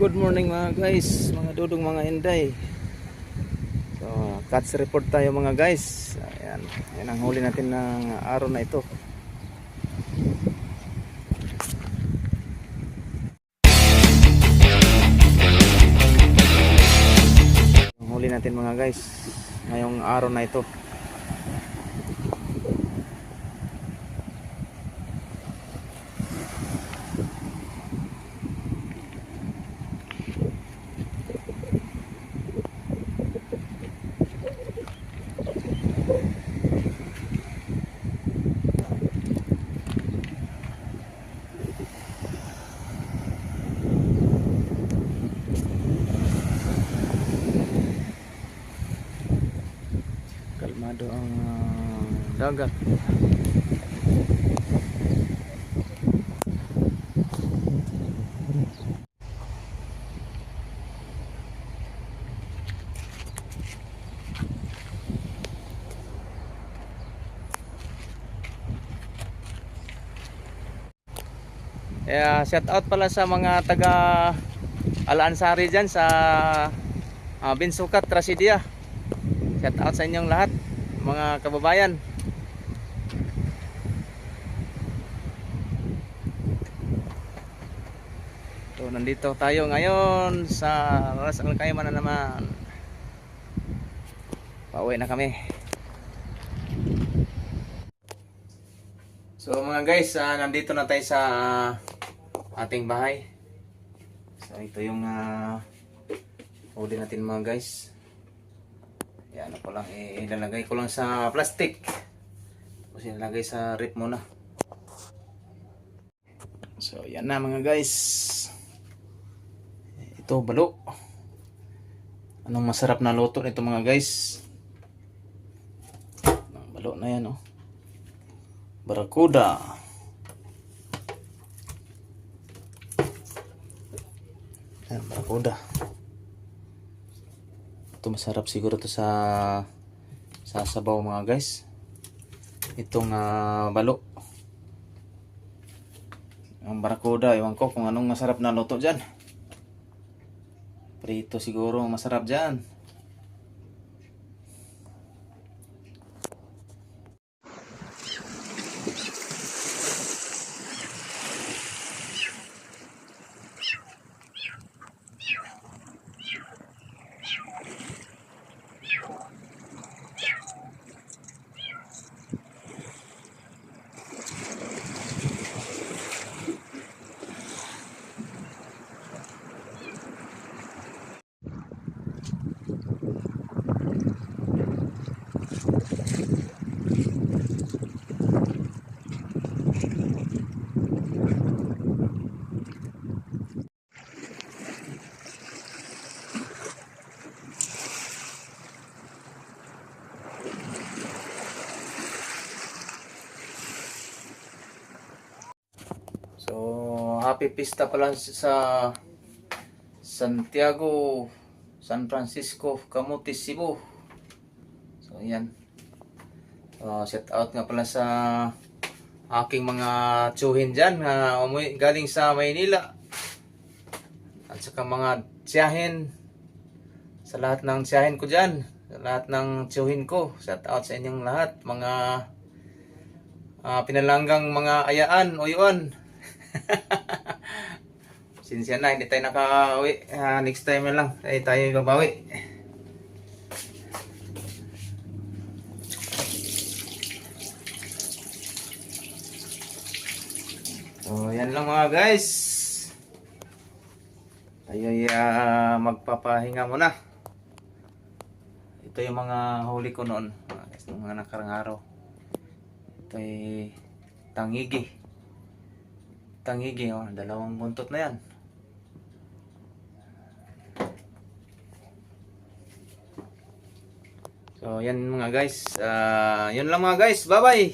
Good morning mga guys, mga dudong, mga inday. So, catch report tayo mga guys. Ayan, yan ang huli natin ng araw na ito. Ang huli natin mga guys ngayong araw na ito. Kalmado ang dagat. Shout out pala sa mga taga Alansari dyan sa Binsukat, Rasidia. Shout out sa inyong lahat mga kababayan. So nandito tayo ngayon sa Ras Al Khaimah na naman. Pauwi na kami. So mga guys, nandito na tayo sa ating bahay. So ito yung huli natin mga guys. Yan ako lang, ilalagay ko lang sa plastic. Tapos ilalagay sa rip muna. So yan na mga guys. Ito balo. Anong masarap na luto nito mga guys? Balo na yan, oh. Barakuda. Yan, barakuda. Ito masarap siguro to sa sabaw mga guys. Itong balo. Ang barakuda, ewan ko kung anong masarap na luto dyan. Prito siguro masarap dyan. So, happy pista pala sa Santiago, San Francisco, Camotes, Cebu. So, yan. Shout out nga pala sa aking mga tsuhin dyan na galing sa Maynila. At saka mga tiyahin, sa lahat ng tiyahin ko dyan, sa lahat ng tsuhin ko. Shout out sa inyong lahat, mga pinalanggang mga ayaan o yuan. Sinsya na, hindi tayo nakauwi. Next time na lang tayo babawi. So yan lang mga guys. Tayo magpapahinga muna. Ito yung mga huli ko noon, mga nakarang araw. Ito ay tangigi. Tangigi, oh, dalawang buntot na yan. So yan mga guys, yun lang mga guys, bye bye.